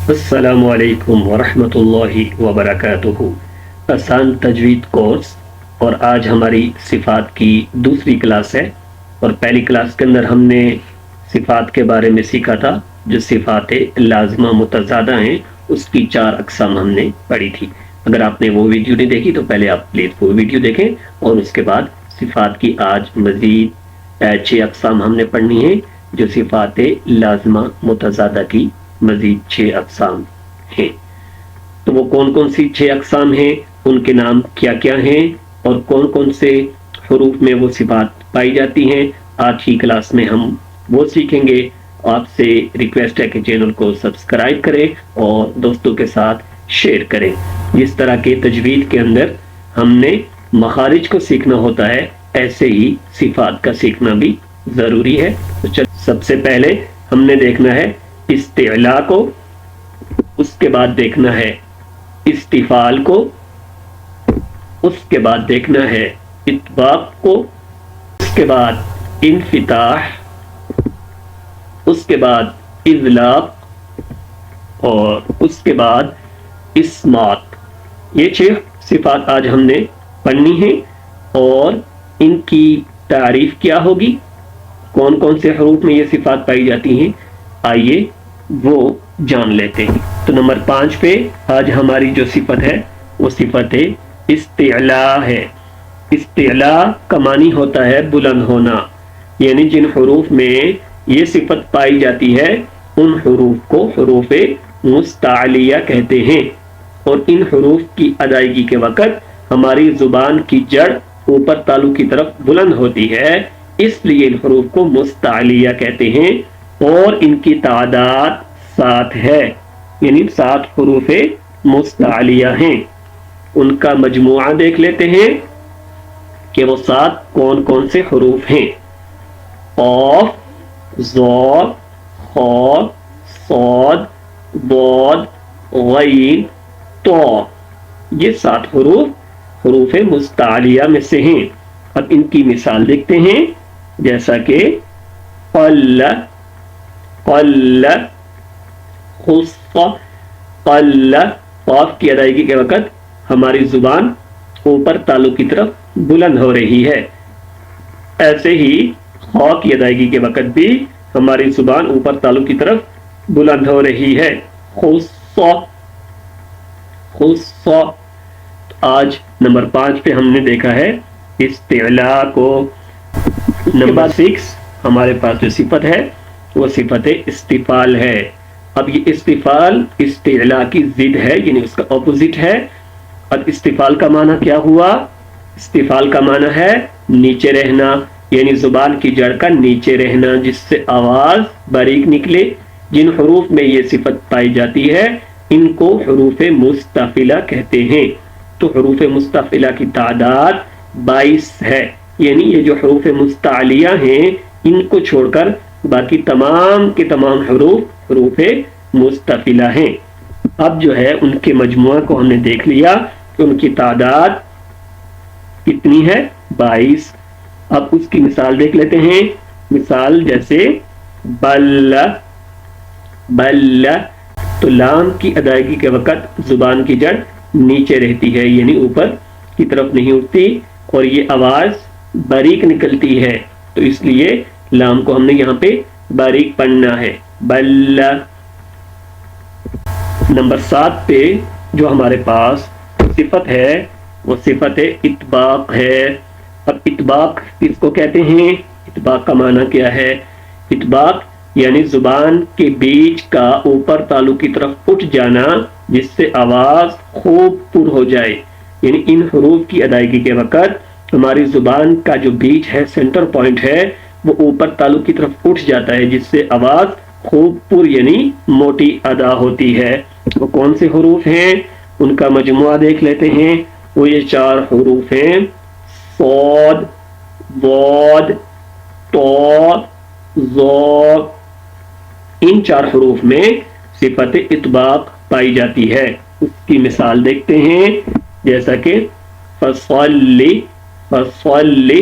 السلام علیکم ورحمۃ اللہ وبرکاتہ۔ آسان تجوید کورس، اور آج ہماری صفات کی دوسری کلاس ہے، اور پہلی کلاس کے اندر ہم نے صفات کے بارے میں سیکھا تھا۔ جو صفات لازمہ متضادہ ہیں اس کی 4 اقسام ہم نے پڑھی تھی۔ اگر آپ نے وہ ویڈیو نہیں دیکھی تو پہلے آپ پلیز وہ ویڈیو دیکھیں، اور اس کے بعد صفات کی آج مزید 6 اقسام ہم نے پڑھنی ہیں، جو صفات لازمہ متضادہ کی مزید 6 اقسام ہیں۔ تو وہ کون کون سی 6 اقسام ہیں، ان کے نام کیا کیا ہیں، اور کون کون سے حروف میں وہ صفات پائی جاتی ہیں، آج کی کلاس میں ہم وہ سیکھیں گے۔ آپ سے ریکویسٹ ہے کہ چینل کو سبسکرائب کریں اور دوستوں کے ساتھ شیئر کریں۔ جس طرح کے تجوید کے اندر ہم نے مخارج کو سیکھنا ہوتا ہے، ایسے ہی صفات کا سیکھنا بھی ضروری ہے۔ تو سب سے پہلے ہم نے دیکھنا ہے استعلاء کو، اس کے بعد دیکھنا ہے استفعال کو، اس کے بعد دیکھنا ہے اطباق کو، اس کے بعد انفتاح، اس کے بعد اذلاق، اور اس کے بعد اسمات۔ یہ 6 صفات آج ہم نے پڑھنی ہیں، اور ان کی تعریف کیا ہوگی، کون کون سے حروف میں یہ صفات پائی جاتی ہیں، آئیے وہ جان لیتے ہیں۔ تو نمبر 5 پہ آج ہماری جو صفت ہے وہ صفت استعلاء ہے۔ استعلاء کا معنی ہوتا ہے بلند ہونا، یعنی جن حروف میں یہ صفت پائی جاتی ہے ان حروف کو حروف مستعلیہ کہتے ہیں، اور ان حروف کی ادائیگی کے وقت ہماری زبان کی جڑ اوپر تالو کی طرف بلند ہوتی ہے، اس لیے ان حروف کو مستعلیہ کہتے ہیں، اور ان کی تعداد 7 ہے، یعنی 7 حروف مستعلیہ ہیں۔ ان کا مجموعہ دیکھ لیتے ہیں کہ وہ 7 کون کون سے حروف ہیں۔ قاف، ظا، خا، صاد، ضاد، غین، طا، یہ 7 حروف مستعلیہ میں سے ہیں۔ اب ان کی مثال دیکھتے ہیں، جیسا کہ قل، قل، خص، قل۔ قاف کی ادائیگی کے وقت ہماری زبان اوپر تالو کی طرف بلند ہو رہی ہے، ایسے ہی خا کی ادائیگی کے وقت بھی ہماری زبان اوپر تالو کی طرف بلند ہو رہی ہے۔ خص، خص۔ آج نمبر 5 پہ ہم نے دیکھا ہے استعلاء کو۔ نمبر 6 ہمارے پاس جو صفت ہے وہ صفت استفعال ہے۔ اب یہ استفعال استعلاء کی ضد ہے، یعنی اس کا اپوزٹ ہے۔ اب استفعال کا معنی کیا ہوا؟ استفعال کا معنی ہے نیچے رہنا، یعنی زبان کی جڑ کا نیچے رہنا، جس سے آواز باریک نکلے۔ جن حروف میں یہ صفت پائی جاتی ہے ان کو حروف مستفعلہ کہتے ہیں۔ تو حروف مستفعلہ کی تعداد 22 ہے، یعنی یہ جو حروف مستعلیہ ہیں ان کو چھوڑ کر باقی تمام کے تمام حروف مستفعلہ ہیں۔ اب جو ہے ان کے مجموعہ کو ہم نے دیکھ لیا کہ ان کی تعداد کتنی ہے، 22۔ اب اس کی مثال دیکھ لیتے ہیں۔ مثال جیسے بل، بل، تو لام کی ادائیگی کے وقت زبان کی جڑ نیچے رہتی ہے، یعنی اوپر کی طرف نہیں اٹھتی، اور یہ آواز باریک نکلتی ہے، تو اس لیے لام کو ہم نے یہاں پہ باریک پڑھنا ہے، بل۔ نمبر 7 پہ جو ہمارے پاس صفت ہے وہ صفت اطباق ہے۔ اب اطباق کس کو کہتے ہیں؟ اطباق کا معنی کیا ہے؟ اطباق یعنی زبان کے بیچ کا اوپر تالو کی طرف اٹھ جانا، جس سے آواز خوب پر ہو جائے، یعنی ان حروف کی ادائیگی کے وقت ہماری زبان کا جو بیچ ہے، سینٹر پوائنٹ ہے، وہ اوپر تالو کی طرف اٹھ جاتا ہے، جس سے آواز خوب پر یعنی موٹی ادا ہوتی ہے۔ وہ کون سے حروف ہیں؟ ان کا مجموعہ دیکھ لیتے ہیں۔ وہ یہ 4 حروف ہیں، صاد، ضاد، طا، ظا۔ ان 4 حروف میں صفت اطباق پائی جاتی ہے۔ اس کی مثال دیکھتے ہیں، جیسا کہ فصلی، فصلی،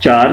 4